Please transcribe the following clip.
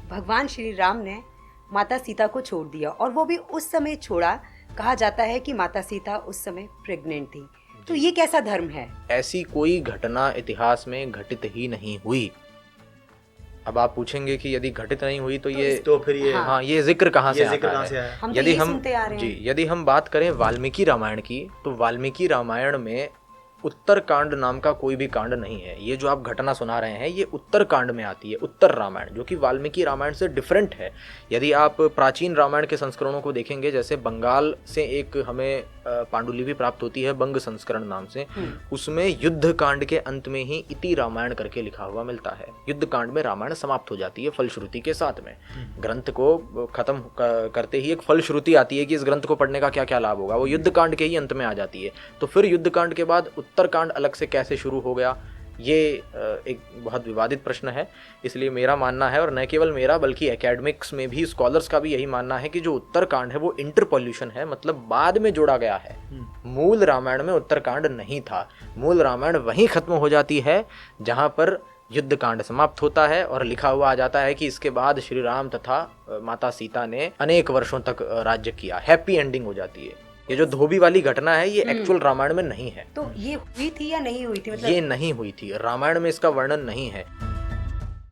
भगवान श्री राम ने माता सीता को छोड़ दिया और वो भी उस समय छोड़ा, कहा जाता है कि माता सीता उस समय प्रेग्नेंट थी। तो ये कैसा धर्म है? ऐसी कोई घटना इतिहास में घटित ही नहीं हुई। अब आप पूछेंगे कि यदि घटित नहीं हुई तो फिर ये हाँ ये जिक्र कहाँ से आता है? हम तो यदि यही हम सुनते आ रहे हैं। जी यदि हम बात करें वाल्मीकि रामायण की, तो वाल्मीकि रामायण में उत्तर कांड नाम का कोई भी कांड नहीं है। ये जो आप घटना सुना रहे हैं ये उत्तर कांड में आती है, उत्तर रामायण, जो कि वाल्मीकि रामायण से डिफरेंट है। यदि आप प्राचीन रामायण के संस्करणों को देखेंगे, जैसे बंगाल से एक हमें पांडुलिपि प्राप्त होती है बंग संस्करण नाम से, उसमें युद्ध कांड के अंत में ही इति रामायण करके लिखा हुआ मिलता है। युद्ध कांड में रामायण समाप्त हो जाती है फलश्रुति के साथ में। ग्रंथ को खत्म करते ही एक फलश्रुति आती है कि इस ग्रंथ को पढ़ने का क्या क्या लाभ होगा, वो युद्ध कांड के ही अंत में आ जाती है। तो फिर युद्ध कांड के बाद उत्तर कांड अलग से कैसे शुरू हो गया, ये एक बहुत विवादित प्रश्न है। इसलिए मेरा मानना है, और न केवल मेरा बल्कि एकेडमिक्स में भी स्कॉलर्स का भी यही मानना है कि जो उत्तरकांड है वो इंटरपोल्यूशन है, मतलब बाद में जोड़ा गया है। मूल रामायण में उत्तरकांड नहीं था। मूल रामायण वहीं खत्म हो जाती है जहाँ पर युद्ध कांड समाप्त होता है और लिखा हुआ आ जाता है कि इसके बाद श्री राम तथा माता सीता ने अनेक वर्षों तक राज्य किया। हैप्पी एंडिंग हो जाती है। ये जो धोबी वाली घटना है ये एक्चुअल रामायण में नहीं है। तो ये हुई थी या नहीं हुई थी? मतलब ये नहीं हुई थी, रामायण में इसका वर्णन नहीं है।